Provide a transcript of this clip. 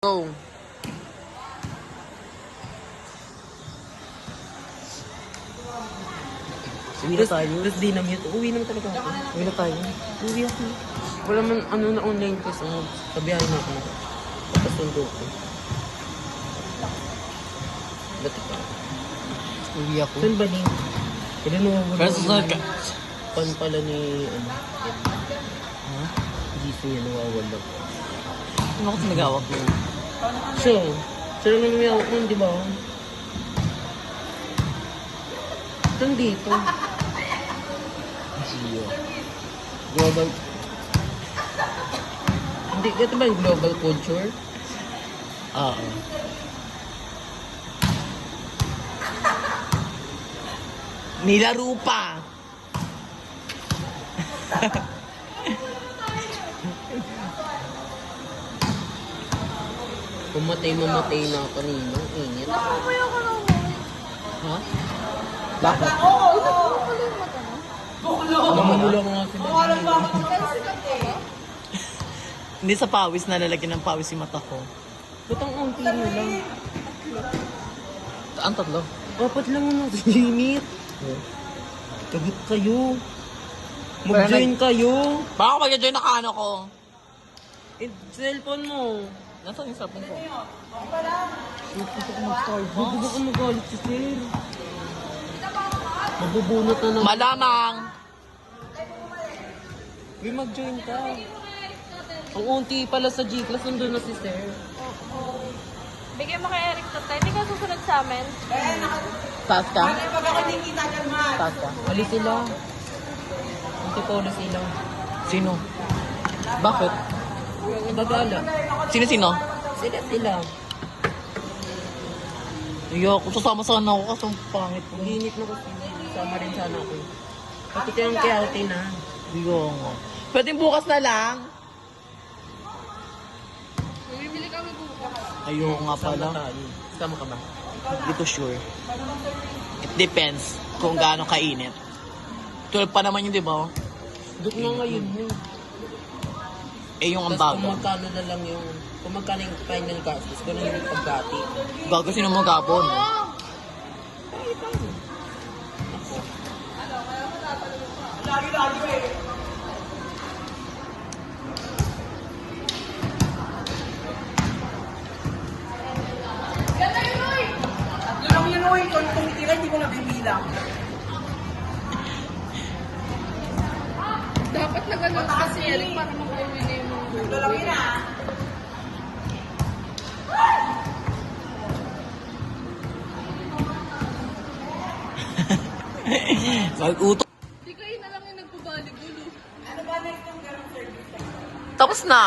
Go. Uwi na tayo. Tapos di namin ito. Uwi naman talaga ako. Uwi na tayo. Uwi ako. Wala man ano na online kasi sabihan na ako. Papasundo ko. Ba't ito? Uwi ako. Saan ba din? Kaya nawawala. Pero sa Pan pala ni ano. Ha? GC niya nawawala. Ano kasi nagawak mo? So, sila naman may awak nun, di ba? Saan dito? Gio. Global... Hindi, ito ba yung global culture? Oo. Nilaro pa! Mamatay na kanina. Init. Mamaya ka lang. Ha? Bakit? Namumula ko nga sila. Hindi sa pawis na lalagyan ng pawis yung mata ko. Ba't ang unti nyo lang? Ang tatlo? Apat lang ano. Init. Tagot kayo. Pero Mag-join kayo. Baka mag-join na kano ko. Cellphone mo. Nasaan yung cellphone ko? Gusto ko mag-Starbucks. Gusto ko magalit si Sir. Mabubunot na naman. Malamang! Uy, mag-join ka. Ang unti pala sa G-Class, nandun na si Sir. Bigyan mo kay Eric tatay. Hindi ka susunod sa amin. Taas ka? Taas ka? Alis sila. Antipolo sila. Sino? Bakit? Bagala. Sino-sino? Sila. Ayoko, sasama sana ako kasi ang pangit ko. Ang init na kasi. Sama rin sana ako. Pati kayang kiyauti na. Ayoko. Pwede bukas na lang? Bumibili kami bukas. Ayoko nga pala. Sama tayo. Sama ka ba? Hindi ko sure. It depends kung gaano kainit. 12 pa naman yun, di ba? Duk nga ngayon yun. Eh, yung ang Tapos kung bago. magkano na lang yung... Kung magkano yung final gastos, gano'n yung pagkati. Gago sino mo gabon. Lang yun, oy. Kung tumitira, hindi ko nabibilang. Dapat nag-alok ka si Eric para makauwi na yung mga Ito lang yun, ah. Mag-uto. Hindi kayo na lang yung nagpabalik ulo. Ano ba next yung ganong service? Tapos na.